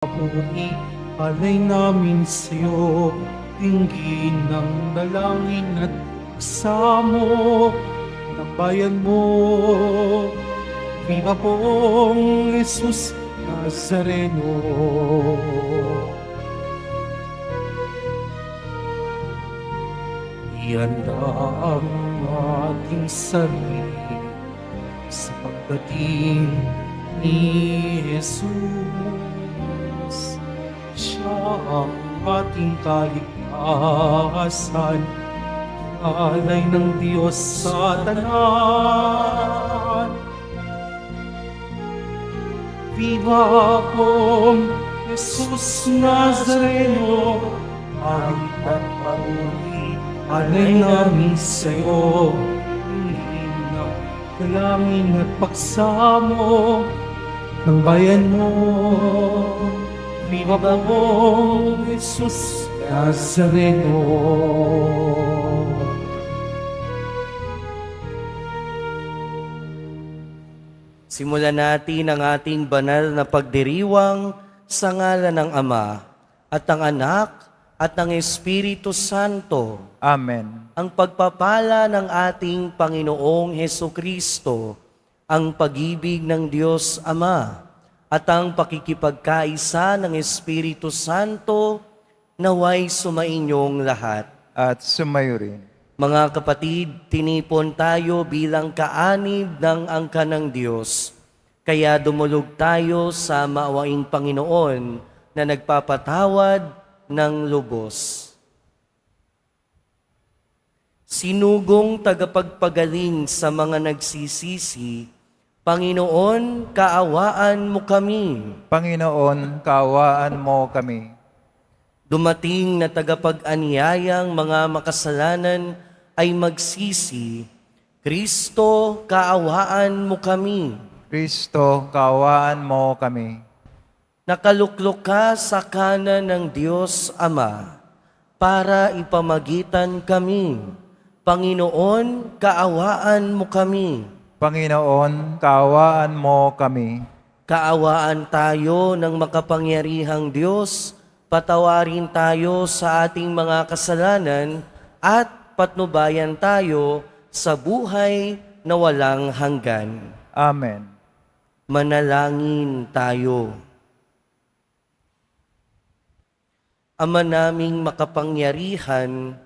Papuri, alay namin sa'yo, tingin ng dalangin at kasamo ng bayan mo. Viva pong Jesus Nazareno. Ihanda ang ating sarili sa pagdating ni Jesus. Siya ang ating kaligtasan, alay ng Diyos sa tanan. Viva pong Jesus Nazareno, awit at papuri, alay namin sa'yo. Hingin ng dalangin at pagsamo ng bayan mo. Viva pong Jesus Nazareno. Simulan natin ang ating banal na pagdiriwang sa ngalan ng Ama at ng Anak at ng Espiritu Santo. Amen. Ang pagpapala ng ating Panginoong Hesukristo, ang pag-ibig ng Diyos Ama, at ang pakikipagkaisa ng Espiritu Santo naway sumainyong lahat. At sumayo rin. Mga kapatid, tinipon tayo bilang kaanib ng angka ng Diyos. Kaya dumulog tayo sa maawaing Panginoon na nagpapatawad ng lubos. Sinugong tagapagpagaling sa mga nagsisisi, Panginoon, kaawaan mo kami. Panginoon, kaawaan mo kami. Dumating na tagapag-anyayang mga makasalanan ay magsisi, Kristo, kaawaan mo kami. Kristo, kaawaan mo kami. Nakaluklok ka sa kanan ng Diyos Ama para ipamagitan kami. Panginoon, kaawaan mo kami. Panginoon, kaawaan mo kami. Kaawaan tayo ng makapangyarihang Diyos, patawarin tayo sa ating mga kasalanan at patnubayan tayo sa buhay na walang hanggan. Amen. Manalangin tayo. Ama naming makapangyarihan,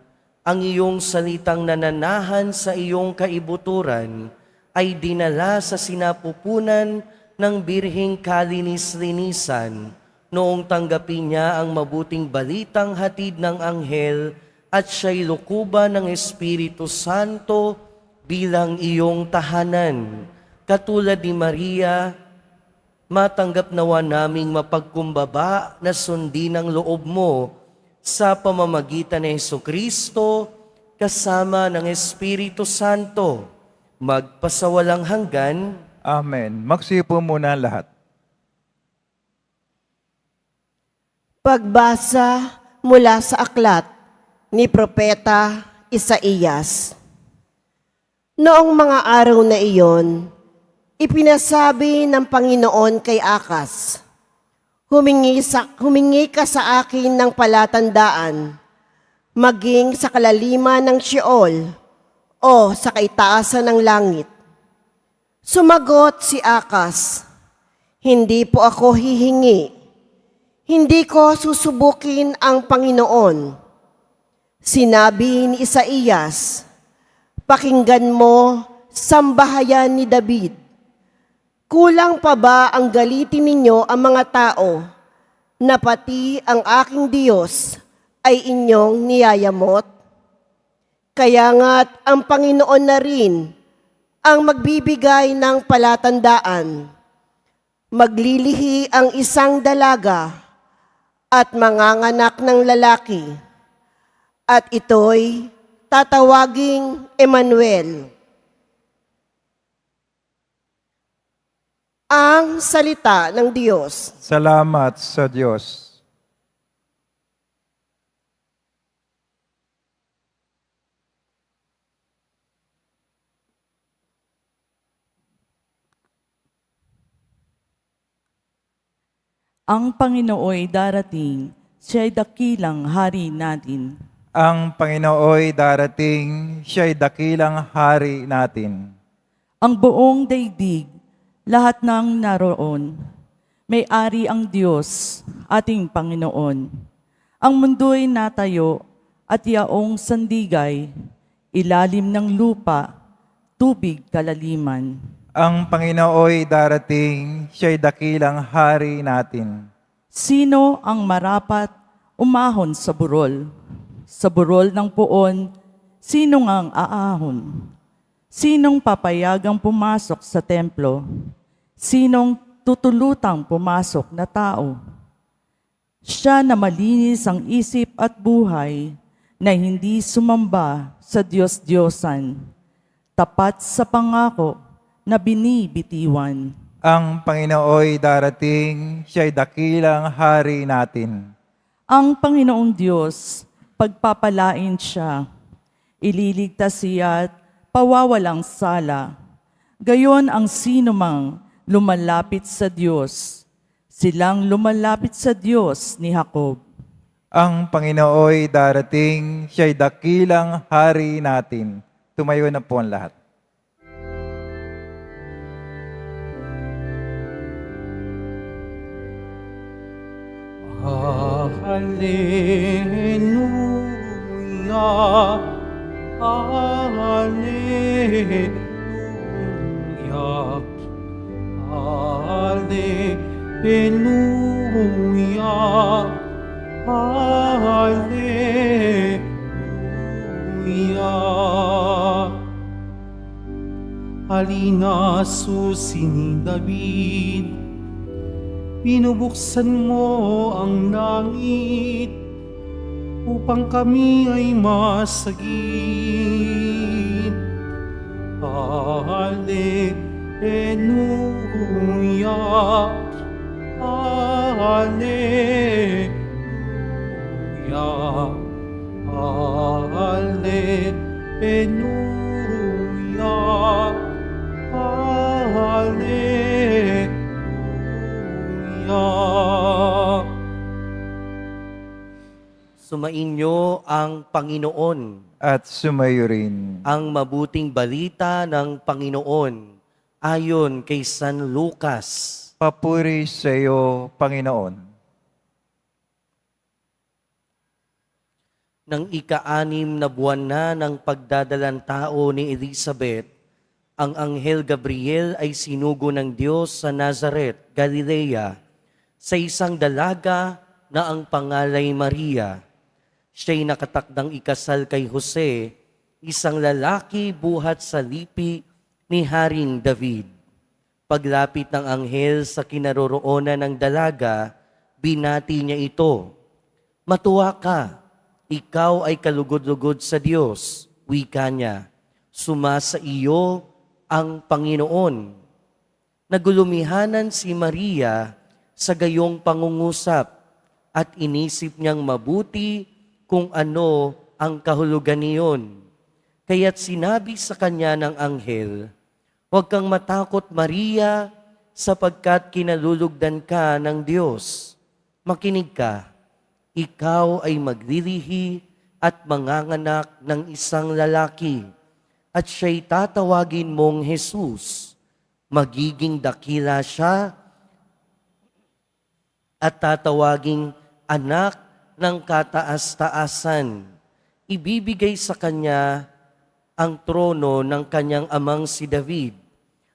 ang iyong salitang nananahan sa iyong kaibuturan ay dinala sa sinapupunan ng Birheng Kalinis-linisan noong tanggapin niya ang mabuting balitang hatid ng anghel at siya'y lukuban ng Espiritu Santo bilang iyong tahanan. Katulad ni Maria, matanggap nawa naming mapagkumbaba na sundin ang loob mo sa pamamagitan ni Jesucristo kasama ng Espiritu Santo, magpasawalang hanggan. Amen. Magsipo muna lahat. Pagbasa mula sa aklat ni Propeta Isaías. Noong mga araw na iyon, ipinasabi ng Panginoon kay Akas, Humingi ka sa akin ng palatandaan, maging sa kalaliman ng Sheol o sa kaitaasan ng langit. Sumagot si Akas, Hindi po ako hihingi. Hindi ko susubukin ang Panginoon. Sinabi ni Isaías, Pakinggan mo, sambahayan ni David. Kulang pa ba ang galitin ninyo ang mga tao na pati ang aking Diyos ay inyong niyayamot? Kaya nga't ang Panginoon na rin ang magbibigay ng palatandaan. Maglilihi ang isang dalaga at manganganak ng lalaki, at ito'y tatawaging Emmanuel. Ang salita ng Diyos. Salamat sa Diyos. Ang Panginooy darating, siya'y dakilang hari natin. Ang Panginooy darating, siya'y dakilang hari natin. Ang buong daigdig, lahat ng naroon, may-ari ang Diyos, ating Panginoon. Ang mundo'y natayo at yaong sandigay, ilalim ng lupa, tubig kalaliman. Ang Panginooy darating, siya'y dakilang hari natin. Sino ang marapat umahon sa burol? Sa burol ng puon, sino ngang aahon? Sinong papayagang pumasok sa templo? Sinong tutulutang pumasok na tao? Siya na malinis ang isip at buhay, na hindi sumamba sa Diyos-Diyosan, tapat sa pangako na binibitiwan. Ang Panginooy darating, siya'y dakilang hari natin. Ang Panginoong Diyos, pagpapalain siya, ililigtas siya at pawawalang sala. Gayon ang sinumang lumalapit sa Diyos. Silang lumalapit sa Diyos ni Jacob. Ang Panginooy darating, siya'y dakilang hari natin. Tumayo na po ang lahat. Hallelujah, Hallelujah, Hallelujah, Hallelujah. Halina, susi ni David, binubuksan mo ang langit upang kami ay masagip. Hallelujah, Hallelujah, Hallelujah, Hallelujah. Sumainyo ang Panginoon. At sumayo rin. Ang mabuting balita ng Panginoon ayon kay San Lucas. Papuri sa iyo, Panginoon. Nang ika-6 na buwan na ng pagdadalang tao ni Elizabeth, ang Anghel Gabriel ay sinugo ng Diyos sa Nazaret, Galilea, sa isang dalaga na ang pangalay Maria. Siya'y nakatakdang ikasal kay Jose, isang lalaki buhat sa lipi ni Haring David. Paglapit ng anghel sa kinaroroonan ng dalaga, binati niya ito, "Matuwa ka, ikaw ay kalugod-lugod sa Diyos," wika niya. "Sumasa iyo ang Panginoon." Nagulumihanan si Maria sa gayong pangungusap at inisip niyang mabuti kung ano ang kahulugan niyon. Kaya't sinabi sa kanya ng anghel, "Huwag kang matakot, Maria, sapagkat kinalulugdan ka ng Diyos. Makinig ka, ikaw ay maglilihi at manganganak ng isang lalaki, at siya'y tatawagin mong Jesus. Magiging dakila siya at tatawaging anak ng kataas-taasan. Ibibigay sa kanya ang trono ng kanyang amang si David.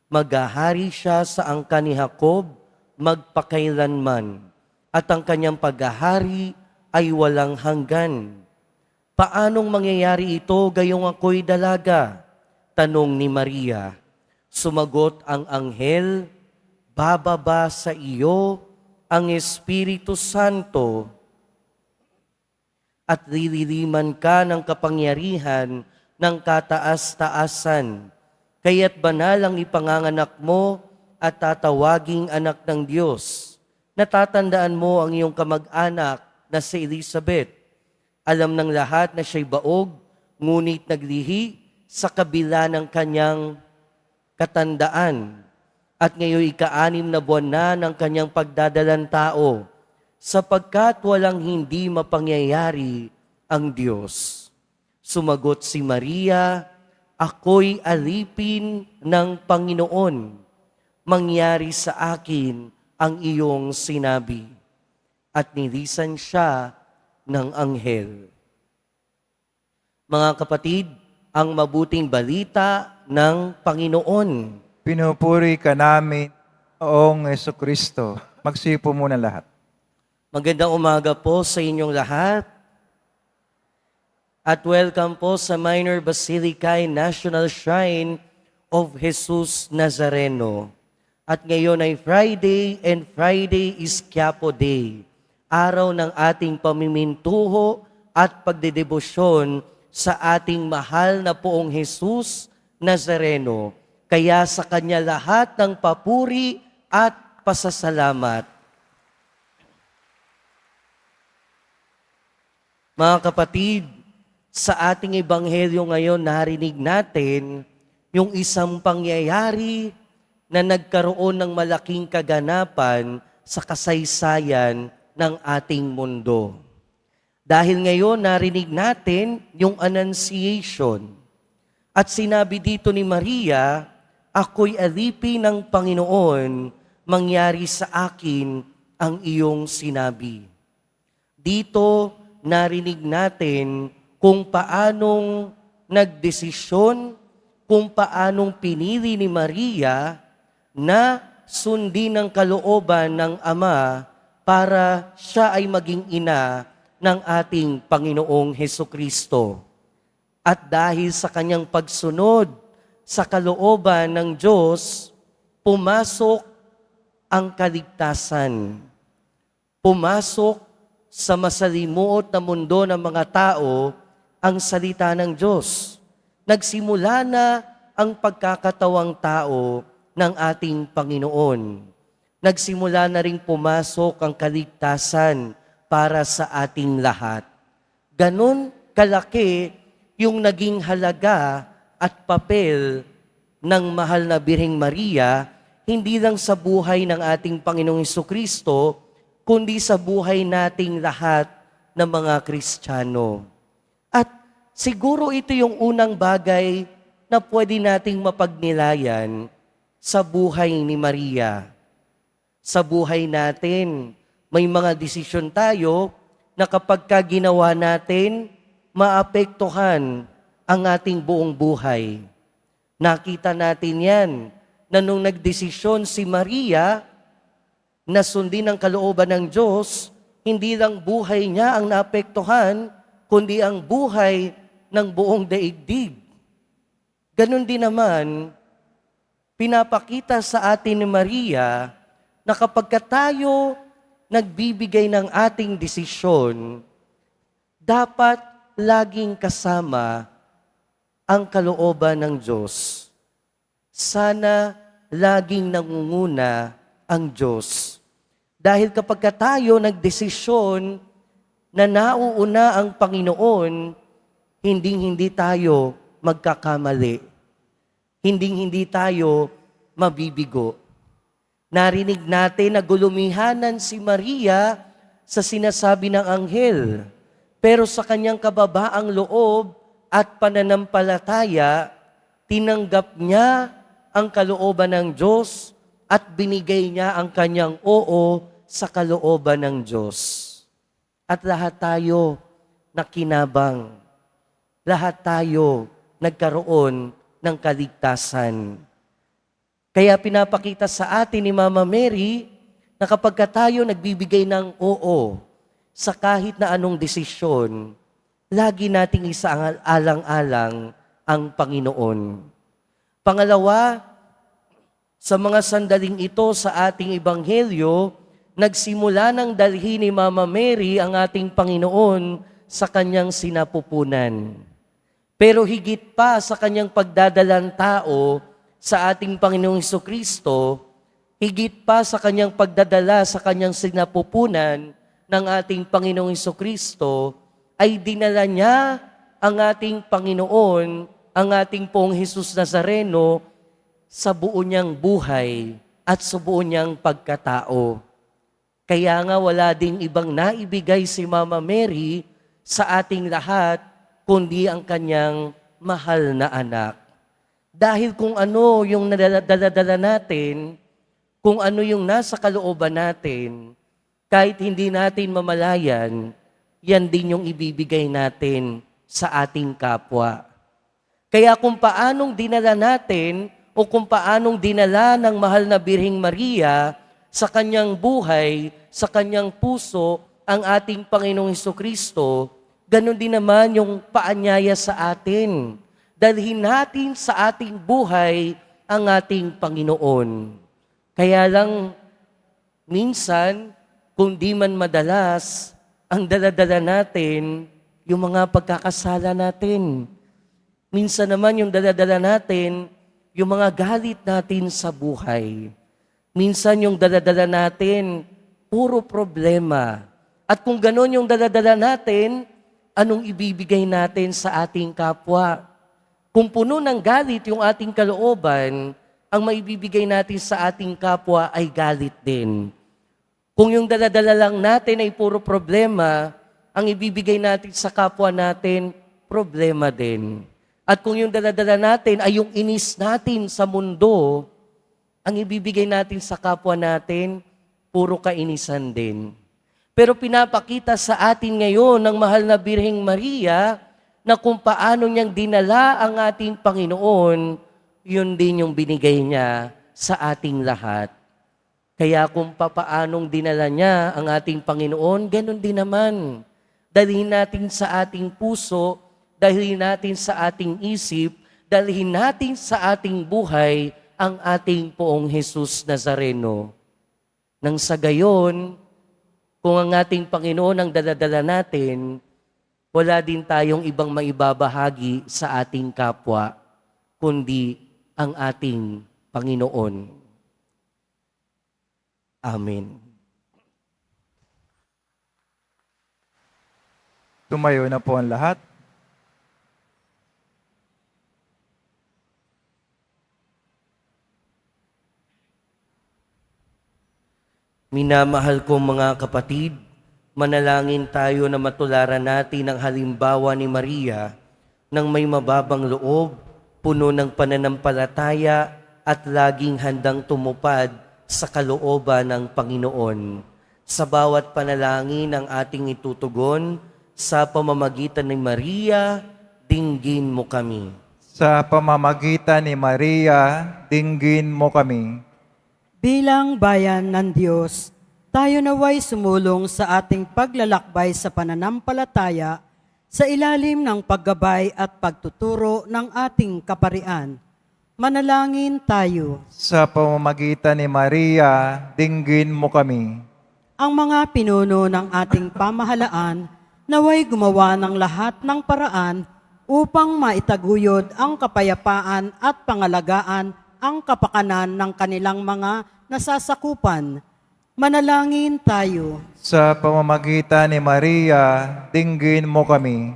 Maghahari siya sa angkan ni Jacob magpakailanman, at ang kanyang paghahari ay walang hanggan." "Paanong mangyayari ito gayong ako'y dalaga?" tanong ni Maria. Sumagot ang anghel, "Bababa sa iyo ang Espiritu Santo at lililiman ka ng kapangyarihan ng kataas-taasan. Kaya't banal ang ipanganganak mo at tatawaging anak ng Diyos. Natatandaan mo ang iyong kamag-anak na si Elizabeth. Alam ng lahat na siya'y baog, ngunit naglihi sa kabila ng kanyang katandaan. at ngayon ika-6 na buwan na ng kanyang pagdadalang tao, sapagkat walang hindi mapangyayari ang Diyos. Sumagot si Maria, ako'y alipin ng Panginoon. Mangyari sa akin ang iyong sinabi. At nilisan siya ng anghel. Mga kapatid, ang mabuting balita ng Panginoon. Pinupuri ka namin, Noong Jesucristo. Magsipo muna lahat. Magandang umaga po sa inyong lahat. At welcome po sa Minor Basilica National Shrine of Jesus Nazareno. At ngayon ay Friday, and Friday is Quiapo Day, araw ng ating pamimintuho at pagdedebosyon sa ating mahal na poong Jesus Nazareno. Kaya sa Kanya lahat ng papuri at pasasalamat. Mga kapatid, sa ating ebanghelyo ngayon narinig natin yung isang pangyayari na nagkaroon ng malaking kaganapan sa kasaysayan ng ating mundo. Dahil ngayon narinig natin yung Annunciation. At sinabi dito ni Maria, ako'y alipin ng Panginoon, mangyari sa akin ang iyong sinabi. Dito narinig natin kung paanong nagdesisyon, kung paanong pinili ni Maria na sundin ang kalooban ng Ama para siya ay maging ina ng ating Panginoong Hesukristo. At dahil sa kanyang pagsunod sa kalooban ng Diyos, pumasok ang kaligtasan. Pumasok sa masalimuot na mundo ng mga tao ang salita ng Diyos. Nagsimula na ang pagkakatawang tao ng ating Panginoon. Nagsimula na ring pumasok ang kaligtasan para sa ating lahat. Ganon kalaki yung naging halaga at papel ng mahal na Birheng Maria, hindi lang sa buhay ng ating Panginoong Jesucristo, kundi sa buhay nating lahat ng mga Kristiyano. At siguro ito yung unang bagay na pwede nating mapagnilayan sa buhay ni Maria. Sa buhay natin, may mga desisyon tayo na kapag ginawa natin, maapektuhan ang ating buong buhay. Nakita natin yan na nung nagdesisyon si Maria na sundin ang kalooban ng Diyos, hindi lang buhay niya ang naapektuhan, kundi ang buhay ng buong daigdig. Ganon din naman, pinapakita sa atin ni Maria na kapag tayo nagbibigay ng ating desisyon, dapat laging kasama ang kalooban ng Diyos. Sana laging nangunguna ang Diyos. Dahil kapag tayo nagdesisyon na nauuna ang Panginoon, hindi tayo magkakamali. Hindi tayo mabibigo. Narinig natin na gulumihanan si Maria sa sinasabi ng anghel. Pero sa kanyang kababaang loob at pananampalataya, tinanggap niya ang kalooban ng Diyos at binigay niya ang kanyang oo sa kalooban ng Diyos. At lahat tayo nakinabang. Lahat tayo nagkaroon ng kaligtasan. Kaya pinapakita sa atin ni Mama Mary na kapag tayo nagbibigay ng oo sa kahit na anong desisyon, lagi nating isaalang-alang ang Panginoon. Pangalawa, sa mga sandaling ito sa ating ebanghelyo, nagsimula ng dalhin ni Mama Mary ang ating Panginoon sa kanyang sinapupunan. Pero higit pa sa kanyang pagdadalang tao sa ating Panginoong Jesucristo, higit pa sa kanyang pagdadala sa kanyang sinapupunan ng ating Panginoong Jesucristo, ay dinala niya ang ating Panginoon, ang ating Poong Jesus Nazareno, sa buo niyang buhay at sa buo niyang pagkatao. Kaya nga wala ding ibang naibigay si Mama Mary sa ating lahat, kundi ang kanyang mahal na anak. Dahil kung ano yung nadala natin, kung ano yung nasa kalooban natin, kahit hindi natin mamalayan, yan din yung ibibigay natin sa ating kapwa. Kaya kung paanong dinala natin o kung paanong dinala ng mahal na Birheng Maria sa kanyang buhay, sa kanyang puso, ang ating Panginoong Hesukristo, ganun din naman yung paanyaya sa atin. Dalhin natin sa ating buhay ang ating Panginoon. Kaya lang, minsan, kung di man madalas, ang daladala natin, yung mga pagkakasala natin. Minsan naman yung daladala natin, yung mga galit natin sa buhay. Minsan yung daladala natin, puro problema. At kung gano'n yung daladala natin, anong ibibigay natin sa ating kapwa? Kung puno ng galit yung ating kalooban, ang maibibigay natin sa ating kapwa ay galit din. Kung yung daladala lang natin ay puro problema, ang ibibigay natin sa kapwa natin, problema din. At kung yung daladala natin ay yung inis natin sa mundo, ang ibibigay natin sa kapwa natin, puro kainisan din. Pero pinapakita sa atin ngayon ng mahal na Birheng Maria na kung paano niyang dinala ang ating Panginoon, yun din yung binigay niya sa ating lahat. Kaya kung papaanong dinala niya ang ating Panginoon, ganun din naman. Dalhin natin sa ating puso, dalhin natin sa ating isip, dalhin natin sa ating buhay ang ating Poong Jesus Nazareno. Nang sa gayon, kung ang ating Panginoon ang daladala natin, wala din tayong ibang maibabahagi sa ating kapwa, kundi ang ating Panginoon. Amen. Tumayo na po ang lahat. Minamahal kong mga kapatid, manalangin tayo na matularan natin ang halimbawa ni Maria ng may mababang loob, puno ng pananampalataya at laging handang tumupad sa kalooban ng Panginoon. Sa bawat panalangin ang ating itutugon, sa pamamagitan ni Maria, dinggin mo kami. Sa pamamagitan ni Maria, dinggin mo kami. Bilang bayan ng Diyos, tayo naway sumulong sa ating paglalakbay sa pananampalataya sa ilalim ng paggabay at pagtuturo ng ating kaparian. Manalangin tayo. Sa pamamagitan ni Maria, dinggin mo kami. Ang mga pinuno ng ating pamahalaan naway gumawa ng lahat ng paraan upang maitaguyod ang kapayapaan at pangalagaan ang kapakanan ng kanilang mga nasasakupan. Manalangin tayo. Sa pamamagitan ni Maria, dinggin mo kami.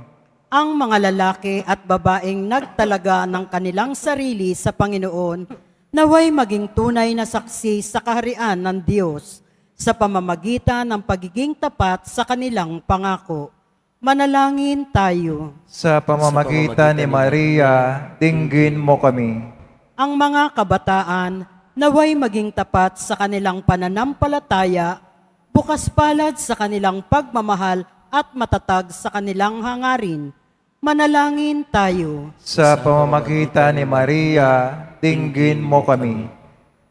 Ang mga lalaki at babaeng nagtalaga ng kanilang sarili sa Panginoon, naway maging tunay na saksi sa kaharian ng Diyos sa pamamagitan ng pagiging tapat sa kanilang pangako. Manalangin tayo. Sa pamamagitan ni Maria, dinggin mo kami. Ang mga kabataan naway maging tapat sa kanilang pananampalataya, bukas palad sa kanilang pagmamahal at matatag sa kanilang hangarin. Manalangin tayo. Sa pamamagitan ni Maria, dinggin mo kami.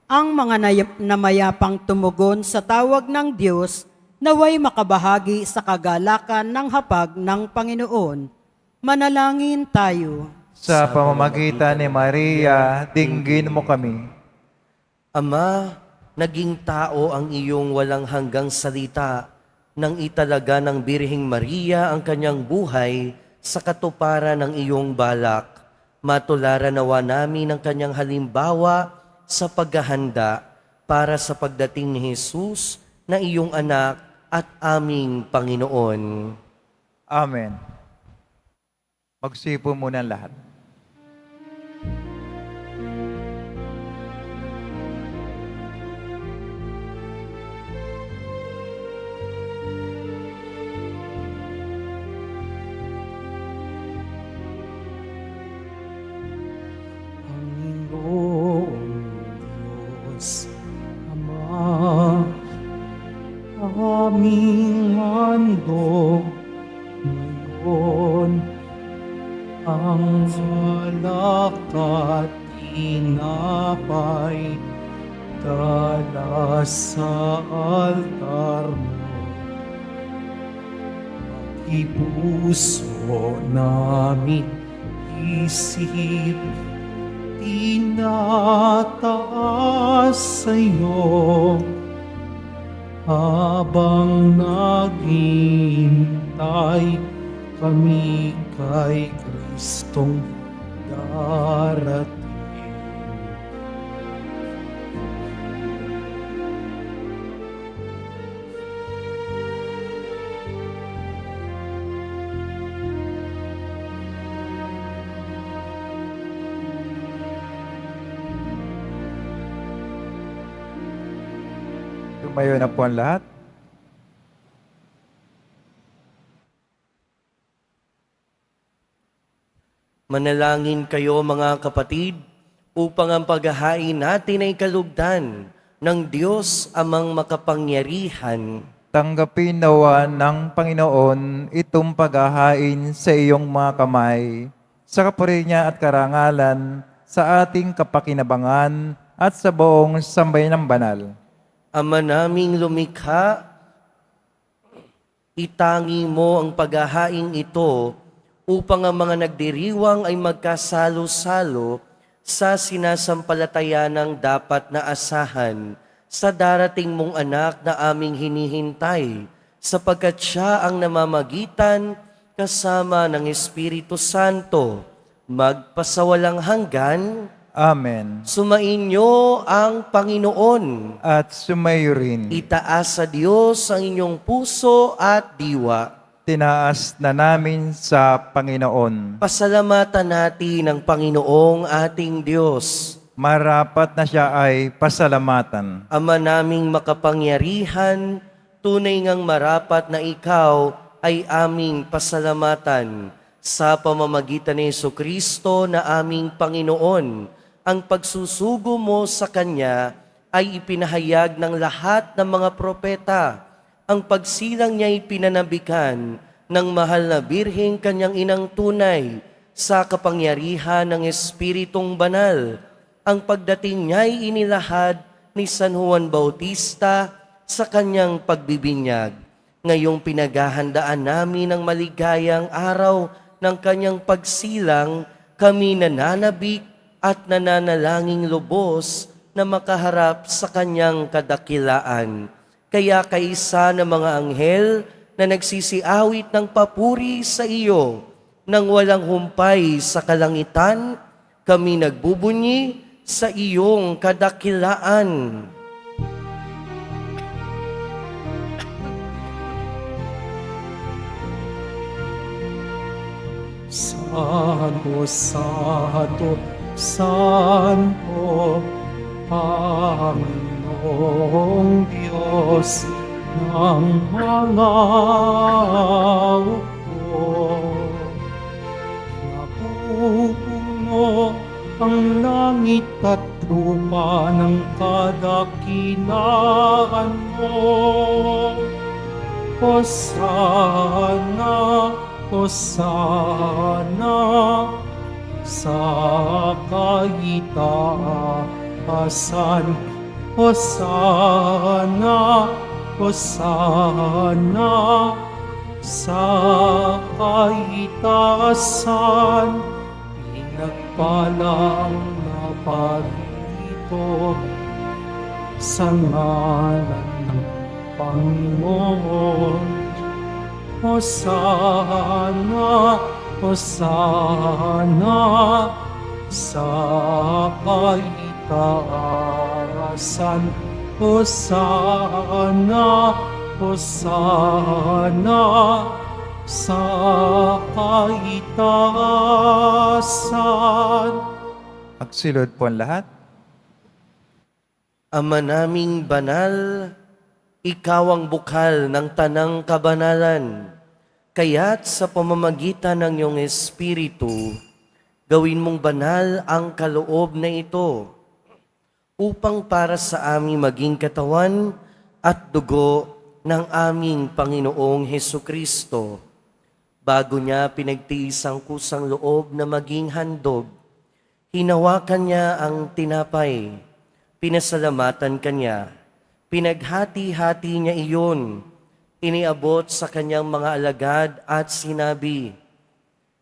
Ang mga namayapang tumugon sa tawag ng Diyos naway makabahagi sa kagalakan ng hapag ng Panginoon. Manalangin tayo. Sa pamamagitan ni Maria, dinggin mo kami. Ama, naging tao ang iyong walang hanggang salita nang italaga ng Birheng Maria ang kanyang buhay sa katuparan ng iyong balak. Matularan nawa namin ang kanyang halimbawa sa paghahanda para sa pagdating ni Jesus na iyong anak at aming Panginoon. Amen. Magsipo muna ang lahat. ang alak at tinapay dala sa altar mo. Ipuso namin isip tinataas sa'yo habang naghihintay kami kay Kristong darating. Tumayo na po ang lahat. Manalangin kayo mga kapatid upang ang paghahain natin ay kalugdan ng Diyos amang makapangyarihan. Tanggapin nawa ng Panginoon itong paghahain sa iyong mga kamay, sa kapuri niya at karangalan, sa ating kapakinabangan at sa buong sambayanang banal. Ama naming lumikha, itangi mo ang paghahain ito upang ang mga nagdiriwang ay magkasalo-salo sa sinasampalatayanang dapat na asahan sa darating mong anak na aming hinihintay, sapagkat siya ang namamagitan kasama ng Espiritu Santo, magpasawalang hanggan. Amen. Sumainyo ang Panginoon. At sumayo rin. Itaas sa Diyos ang inyong puso at diwa. Tinaas na namin sa Panginoon. Pasalamatan natin ang Panginoong ating Diyos. Marapat na siya ay pasalamatan. Ama naming makapangyarihan, tunay ngang marapat na ikaw ay aming pasalamatan sa pamamagitan ni Jesucristo na aming Panginoon. Ang pagsusugo mo sa Kanya ay ipinahayag ng lahat ng mga propeta. Ang pagsilang niya ay pinanabikan ng mahal na Birheng Kanyang inang tunay sa kapangyarihan ng Espiritong Banal. Ang pagdating niya ay inilahad ni San Juan Bautista sa kanyang pagbibinyag. Ngayong pinaghahandaan namin ang maligayang araw ng kanyang pagsilang, kami nananabik at nananalangin lubos na makaharap sa kanyang kadakilaan. Kaya kaisa ng mga anghel na nagsisiawit ng papuri sa iyo, nang walang humpay sa kalangitan, kami nagbubunyi sa iyong kadakilaan. Santo, Santo, Santo, Panginoong Diyos ng mga upo. Napupuno ang langit at lupa ng kadakilaan mo. Hosana, Hosana, sa kaitaasan. Hosana, Hosana, sa kaitaasan. Pinagpalang na parito sa ngalan ng Panginoon. Hosana, Hosana, sa kaitaasan. Hosana, Hosana, sa kaitaasan. Magsilod po ang lahat. Ama naming banal, ikaw ang bukal ng tanang kabanalan. Kaya't sa pamamagitan ng iyong Espiritu, gawin mong banal ang kaloob na ito, upang para sa amin maging katawan at dugo ng aming Panginoong Hesukristo. Bago niya pinagtiis ang kusang loob na maging handog, hinawakan niya ang tinapay, pinasalamatan kanya, pinaghati-hati niya iyon, iniabot sa kanyang mga alagad at sinabi,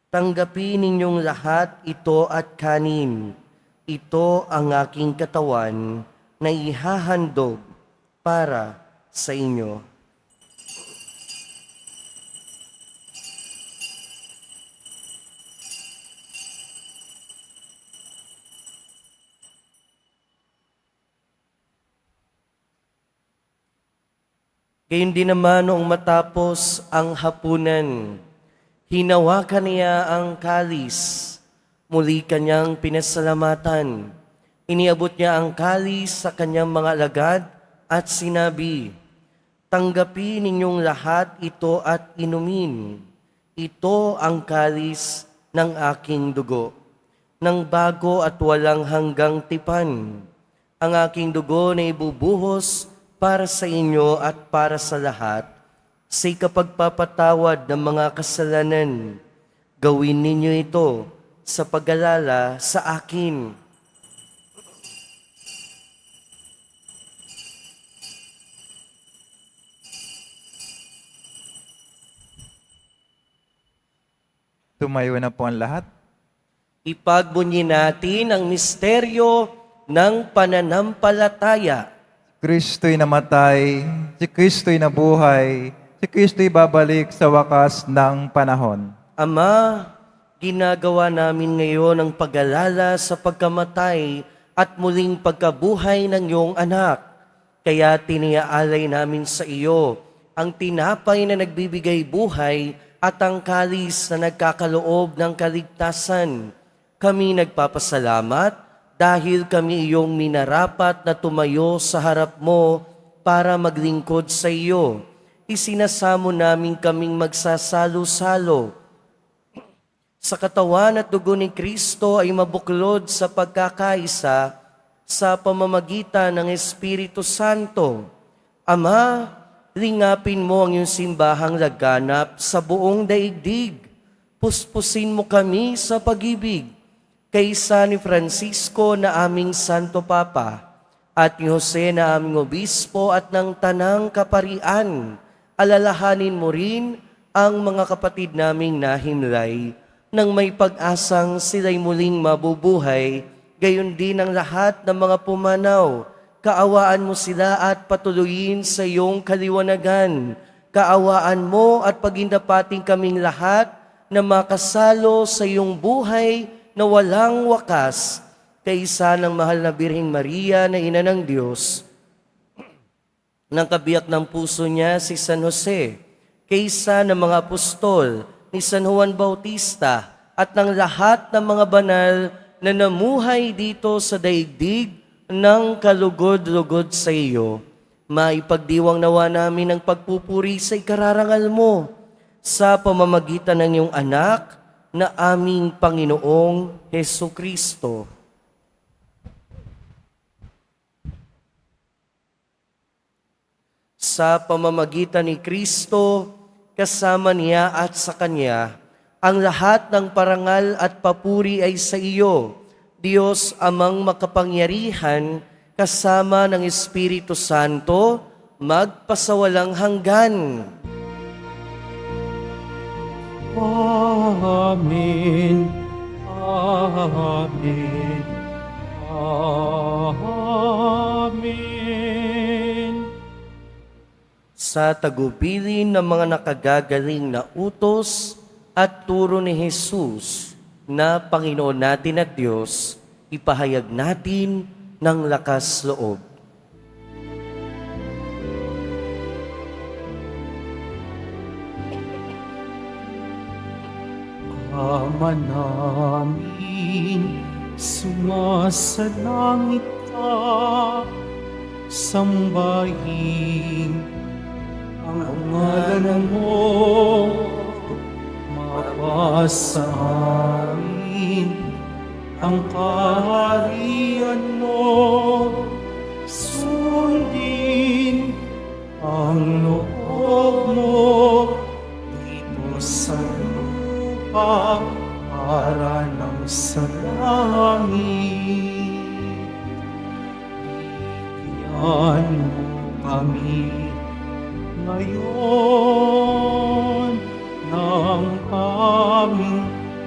"Tanggapin ninyong lahat ito at kanin. Ito ang aking katawan na ihahandog para sa inyo." Gayun din naman noong matapos ang hapunan, hinawakan niya ang kalis, muli kanyang pinasalamatan. Iniabot niya ang kalis sa kanyang mga alagad at sinabi, "Tanggapin ninyong lahat ito at inumin. Ito ang kalis ng aking dugo, ng bago at walang hanggang tipan. Ang aking dugo na ibubuhos para sa inyo at para sa lahat, sa ikapagpapatawad ng mga kasalanan. Gawin ninyo ito sa pag-alala sa akin." Tumayo na po ang lahat. Ipagbunyi natin ang misteryo ng pananampalataya. Kristo'y namatay, si Kristo'y nabuhay, si Kristo'y babalik sa wakas ng panahon. Ama, ginagawa namin ngayon ang pag-alala sa pagkamatay at muling pagkabuhay ng iyong anak. Kaya tiniaalay namin sa iyo ang tinapay na nagbibigay buhay at ang kalis na nagkakaloob ng kaligtasan. Kami nagpapasalamat dahil kami iyong minarapat na tumayo sa harap mo para maglingkod sa iyo. Isinasamo namin kaming magsasalo-salo sa katawan at dugo ni Kristo ay mabuklod sa pagkakaisa sa pamamagitan ng Espiritu Santo. Ama, lingapin mo ang iyong simbahang laganap sa buong daigdig. Puspusin mo kami sa pag-ibig kay San Francisco na aming Santo Papa at ni Jose na aming Obispo at ng Tanang Kaparian. Alalahanin mo rin ang mga kapatid naming nahimlay nang may pag-asang sila'y muling mabubuhay, gayon din ang lahat ng mga pumanaw. Kaawaan mo sila at patuloyin sa iyong kaliwanagan. Kaawaan mo at pagindapating kaming lahat na makasalo sa iyong buhay na walang wakas, kaysa ng mahal na Birheng Maria na Ina ng Diyos, ng kabiyak ng puso niya si San Jose, kaysa ng mga apostol ni San Juan Bautista at ng lahat ng mga banal na namuhay dito sa daigdig ng kalugod-lugod sa iyo. Maipagdiwang nawa namin ang pagpupuri sa ikararangal mo sa pamamagitan ng iyong anak na aming Panginoong Hesukristo. Sa pamamagitan ni Kristo, kasama niya at sa Kanya, ang lahat ng parangal at papuri ay sa iyo, Diyos Amang makapangyarihan, kasama ng Espiritu Santo, magpasawalang hanggan. Amen. Amen. Amen. Sa tagubilin ng mga nakagagaling na utos at turo ni Jesus na Panginoon natin at Diyos, ipahayag natin ng lakas loob. Ama namin, sumasalangit ka, sambahin ang ngalan mo, mapasa amin ang kaharian mo, sundin ang loob mo dito sa pagpaparalang sa langit. Bigyan mo kami ngayon ng aming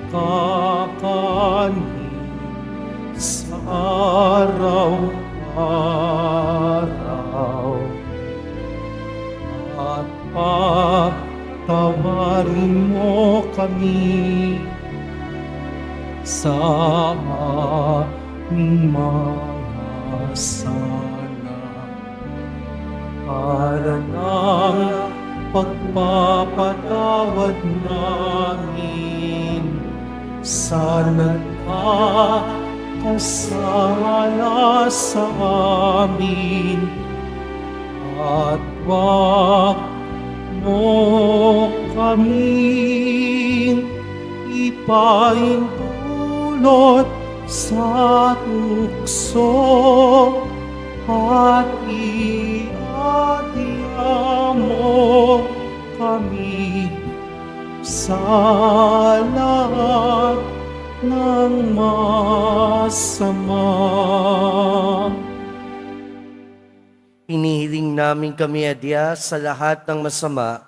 kakanin sa araw-araw. At pagtawarin mo kami sa aming mga sala, para ng pagpapatawad namin sa nagkakasala sa amin. At wag mo kaming ipaintulot sa tukso, at iadya mo kami sa lahat ng masama. Hinihiling namin kami adya sa lahat ng masama,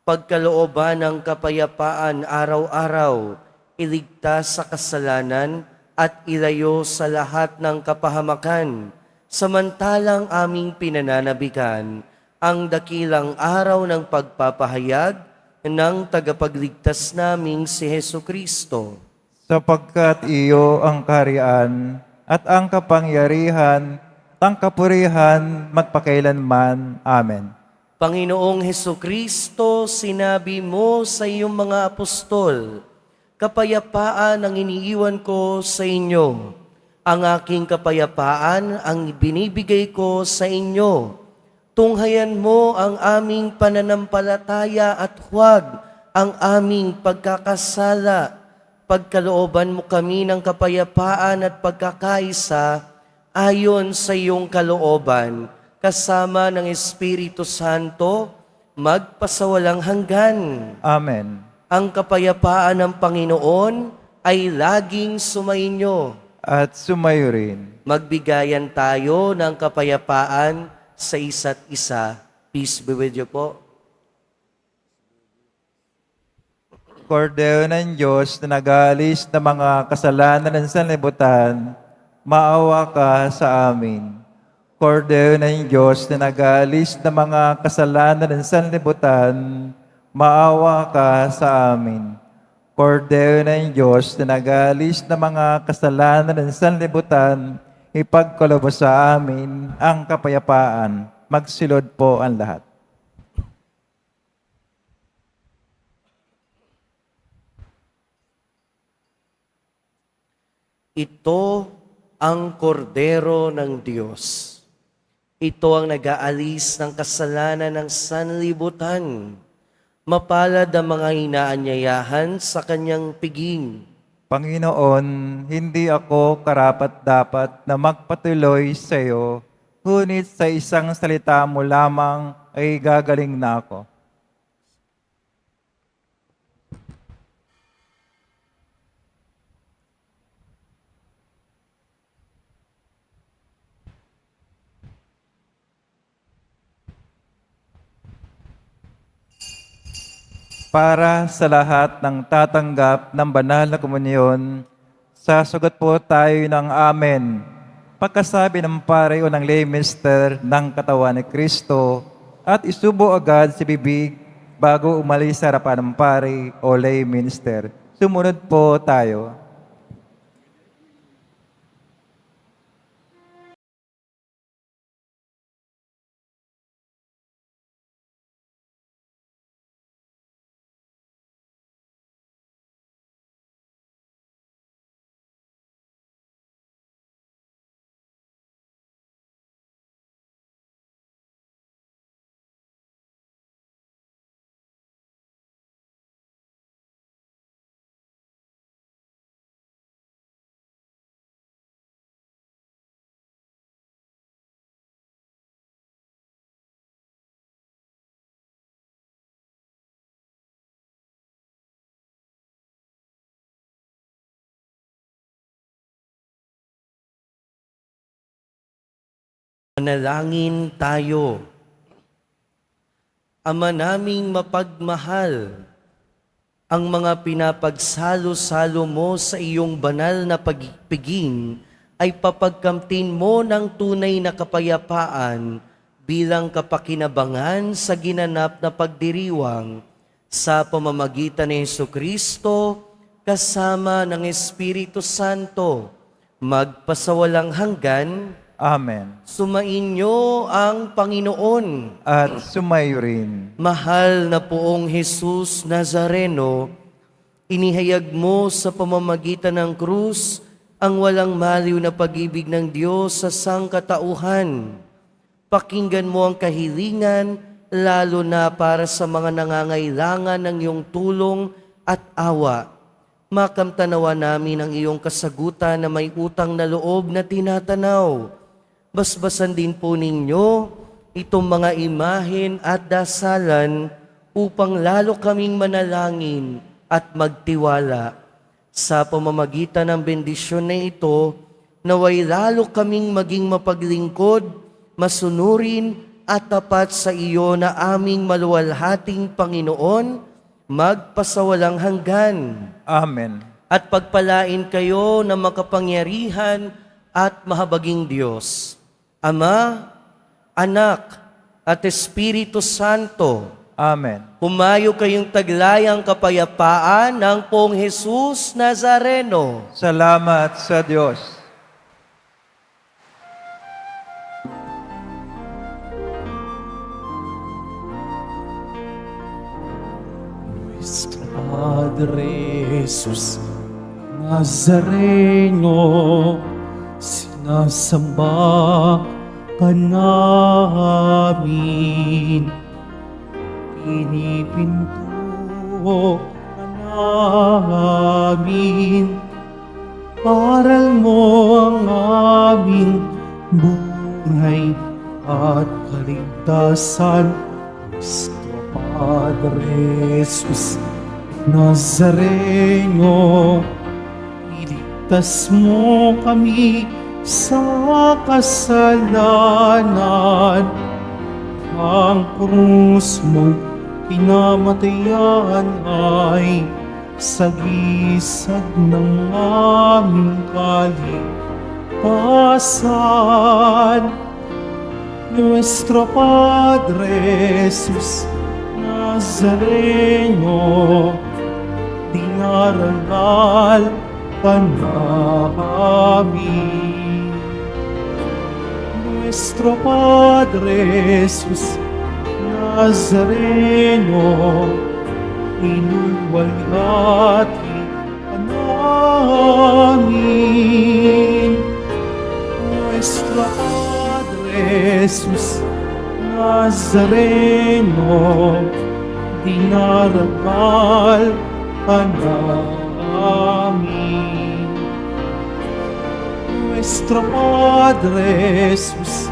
pagkalooban ng kapayapaan araw-araw, iligtas sa kasalanan at ilayo sa lahat ng kapahamakan, samantalang aming pinananabikan ang dakilang araw ng pagpapahayag ng tagapagligtas naming si Hesukristo. Sapagkat iyo ang kaharian at ang kapangyarihan, ang kapurihan magpakailanman. Amen. Panginoong Hesukristo, sinabi mo sa iyong mga apostol, kapayapaan ang iniiwan ko sa inyo. Ang aking kapayapaan ang binibigay ko sa inyo. Tunghayan mo ang aming pananampalataya at huwag ang aming pagkakasala. Pagkalooban mo kami ng kapayapaan at pagkakaisa ayon sa iyong kalooban, kasama ng Espiritu Santo, magpasawalang hanggan. Amen. Ang kapayapaan ng Panginoon ay laging sumainyo. At sumayo rin. Magbigayan tayo ng kapayapaan sa isa't isa. Peace be with you po. Kordero ng Diyos na nag-aalis ng mga kasalanan ng sanlibutan, maawa ka sa amin. Kordero ng Diyos na nag-aalis ng mga kasalanan ng sanlibutan, maawa ka sa amin. Kordero ng Diyos na nag-aalis ng mga kasalanan ng sanlibutan, ipagkaloob sa amin ang kapayapaan. Magsilod po ang lahat. Ito ang kordero ng Diyos. Ito ang nag-aalis ng kasalanan ng sanlibutan. Mapalad ang mga inaanyayahan sa kanyang piging. Panginoon, hindi ako karapat-dapat na magpatuloy sa iyo, ngunit sa isang salita mo lamang ay gagaling na ako. Para sa lahat ng tatanggap ng banal na komunyon, sasagot po tayo ng Amen. Pagkasabi ng pare o ng lay minister ng katawan ni Kristo at isubo agad sa bibig bago umalis sa harapan ng pare o lay minister. Sumunod po tayo. Manalangin tayo. Ama naming mapagmahal, ang mga pinapagsalo-salo mo sa iyong banal na pagpiging ay papagkamtin mo ng tunay na kapayapaan bilang kapakinabangan sa ginanap na pagdiriwang sa pamamagitan ni Jesucristo kasama ng Espiritu Santo, magpasawalang hanggan. Amen. Sumainyo ang Panginoon. At sumayo rin. Mahal na poong Jesus Nazareno, inihayag mo sa pamamagitan ng krus ang walang maliw na pag-ibig ng Diyos sa sangkatauhan. Pakinggan mo ang kahilingan, lalo na para sa mga nangangailangan ng iyong tulong at awa. Makamtanawa namin ang iyong kasagutan na may utang na loob na tinatanaw. Basbasan din po ninyo itong mga imahen at dasalan upang lalo kaming manalangin at magtiwala. Sa pamamagitan ng bendisyon na ito, naway lalo kaming maging mapaglingkod, masunurin at tapat sa iyo na aming maluwalhating Panginoon, magpasawalang hanggan. Amen. At pagpalain kayo ng makapangyarihan at mahabaging Diyos, Ama, Anak, at Espiritu Santo. Amen. Humayo kayong taglayang kapayapaan ng Poong Jesus Nazareno. Salamat sa Diyos. Nuestro Padre Jesus Nazareno, sinasamba ka namin. Pinipinto ka namin. Aral mo ang aming buhay at kaligtasan. Nuestro Padre Jesus Nazareno, iligtas mo kami sa kasalanan. Ang krus mong pinamatayan ay sagisag ng aming kaligtasan. Nuestro Padre Jesus Nazareno, dinarangal ka namin. Nuestro Padre Jesus Nazareno, inuwalhati ka namin. Nuestro Padre Jesus Nazareno, dinarangal ka namin. Nuestro Padre Jesus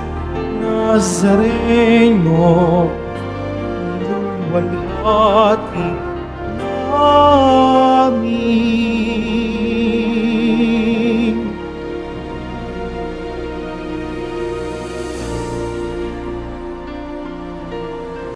Nazareno, inuwalhati